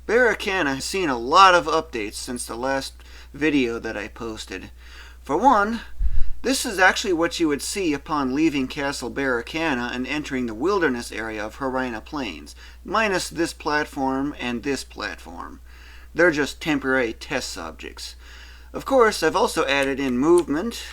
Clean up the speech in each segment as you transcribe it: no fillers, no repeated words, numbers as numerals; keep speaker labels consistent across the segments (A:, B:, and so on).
A: Baricanna has seen a lot of updates since the last video that I posted. For one, this is actually what you would see upon leaving Castle Baricanna and entering the wilderness area of Harina Plains, minus this platform and this platform. They're just temporary test subjects. Of course, I've also added in movement,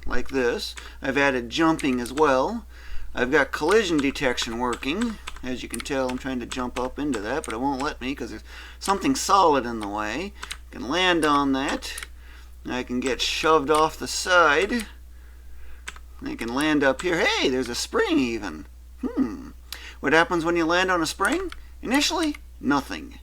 A: like this. I've added jumping as well. I've got collision detection working. As you can tell, I'm trying to jump up into that, but it won't let me because there's something solid in the way. I can land on that. I can get shoved off the side. I can land up here. Hey, there's a spring even. What happens when you land on a spring? Initially, nothing.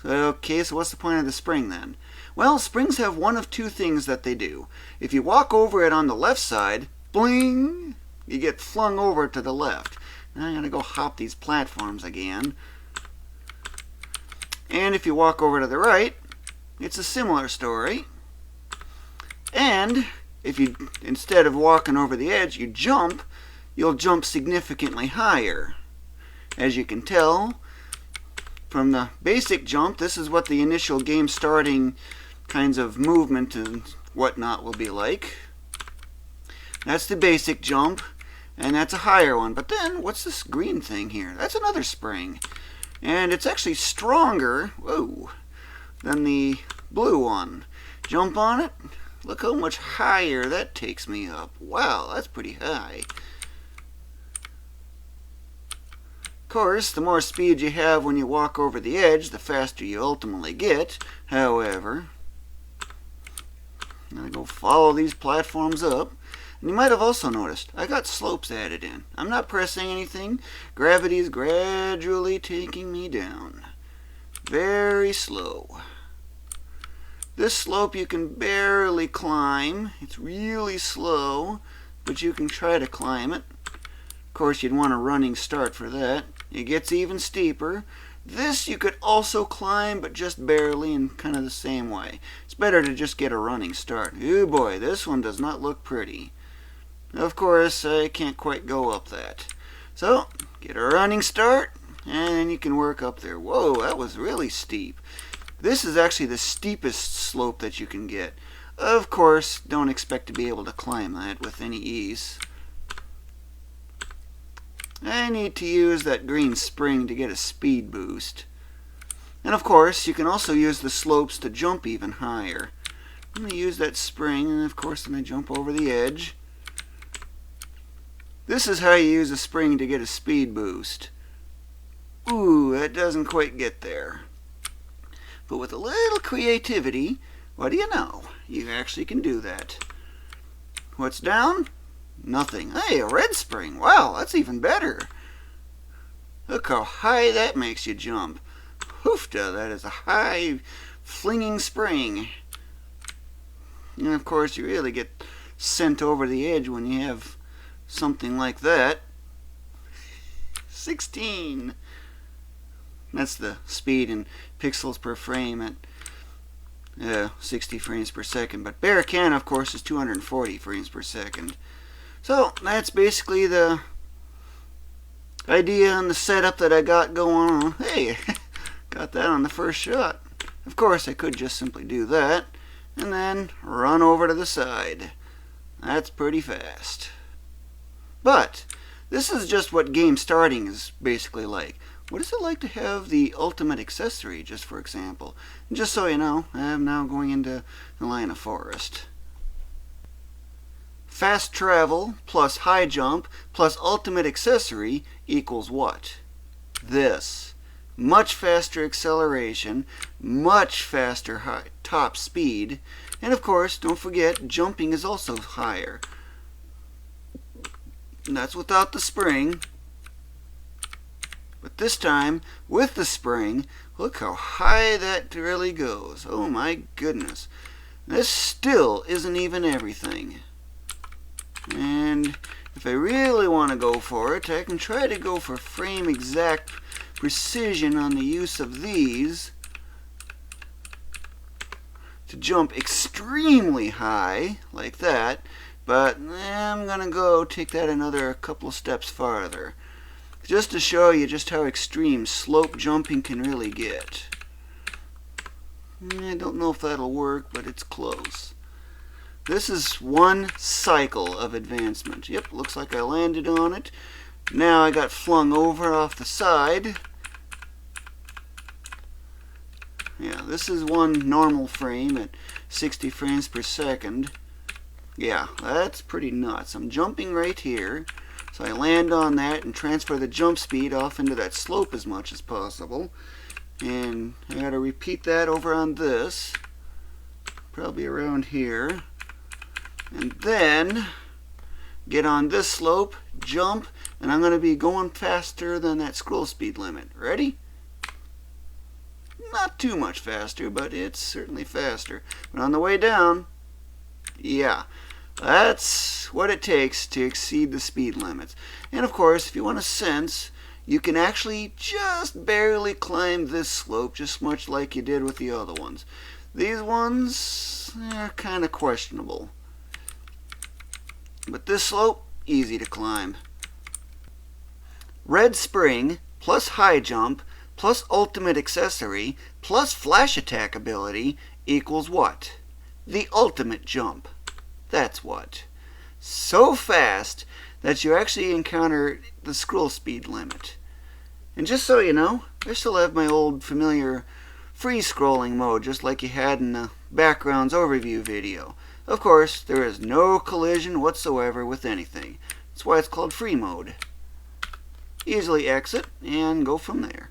A: Okay, so what's the point of the spring then? Well, springs have one of two things that they do. If you walk over it on the left side, bling, you get flung over to the left. Now I'm going to go hop these platforms again. And if you walk over to the right, it's a similar story. And if you, instead of walking over the edge, you jump, you'll jump significantly higher. As you can tell from the basic jump, this is what the initial game starting kinds of movement and whatnot will be like. That's the basic jump, and that's a higher one. But then, what's this green thing here? That's another spring. And it's actually stronger, whoa, than the blue one. Jump on it. Look how much higher that takes me up. Wow, that's pretty high. Of course, the more speed you have when you walk over the edge, the faster you ultimately get. However, I'm going to go follow these platforms up. And you might have also noticed, I got slopes added in. I'm not pressing anything. Gravity is gradually taking me down. Very slow. This slope you can barely climb. It's really slow, but you can try to climb it. Of course, you'd want a running start for that. It gets even steeper. This you could also climb, but just barely in kind of the same way. It's better to just get a running start. Oh boy, this one does not look pretty. Of course, I can't quite go up that. So, get a running start, and then you can work up there. Whoa, that was really steep. This is actually the steepest slope that you can get. Of course, don't expect to be able to climb that with any ease. I need to use that green spring to get a speed boost. And of course, you can also use the slopes to jump even higher. I'm going to use that spring, and of course, then I jump over the edge. This is how you use a spring to get a speed boost. Ooh, that doesn't quite get there. But with a little creativity, what do you know? You actually can do that. What's down? Nothing. Hey, a red spring. Wow, that's even better. Look how high that makes you jump. Hoofda, that is a high flinging spring. And of course, you really get sent over the edge when you have something like that. 16. That's the speed in pixels per frame at 60 frames per second. But Baricanna, of course, is 240 frames per second. So that's basically the idea and the setup that I got going on. Hey, got that on the first shot. Of course, I could just simply do that and then run over to the side. That's pretty fast. But this is just what game starting is basically like. What is it like to have the ultimate accessory, just for example? And just so you know, I am now going into the line of forest. Fast travel plus high jump plus ultimate accessory equals what? This. Much faster acceleration, much faster top speed, and of course, don't forget, jumping is also higher. And that's without the spring. But this time, with the spring, look how high that really goes. Oh my goodness. This still isn't even everything. And if I really want to go for it, I can try to go for frame exact precision on the use of these to jump extremely high, like that. But I'm going to go take that another couple of steps farther, just to show you just how extreme slope jumping can really get. I don't know if that'll work, but it's close. This is one cycle of advancement. Yep, looks like I landed on it. Now I got flung over off the side. Yeah, this is one normal frame at 60 frames per second. Yeah, that's pretty nuts. I'm jumping right here. So I land on that and transfer the jump speed off into that slope as much as possible. And I gotta repeat that over on this. Probably around here. And then get on this slope, jump, and I'm going to be going faster than that scroll speed limit. Ready? Not too much faster, but it's certainly faster. But on the way down, yeah, that's what it takes to exceed the speed limits. And of course, if you want to sense, you can actually just barely climb this slope, just much like you did with the other ones. These ones are kind of questionable. But this slope, easy to climb. Red Spring plus high jump plus ultimate accessory plus flash attack ability equals what? The ultimate jump. That's what. So fast that you actually encounter the scroll speed limit. And just so you know, I still have my old familiar free scrolling mode, just like you had in the backgrounds overview video. Of course, there is no collision whatsoever with anything. That's why it's called free mode. Easily exit and go from there.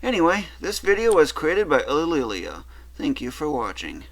A: Anyway, this video was created by Ulillillia. Thank you for watching.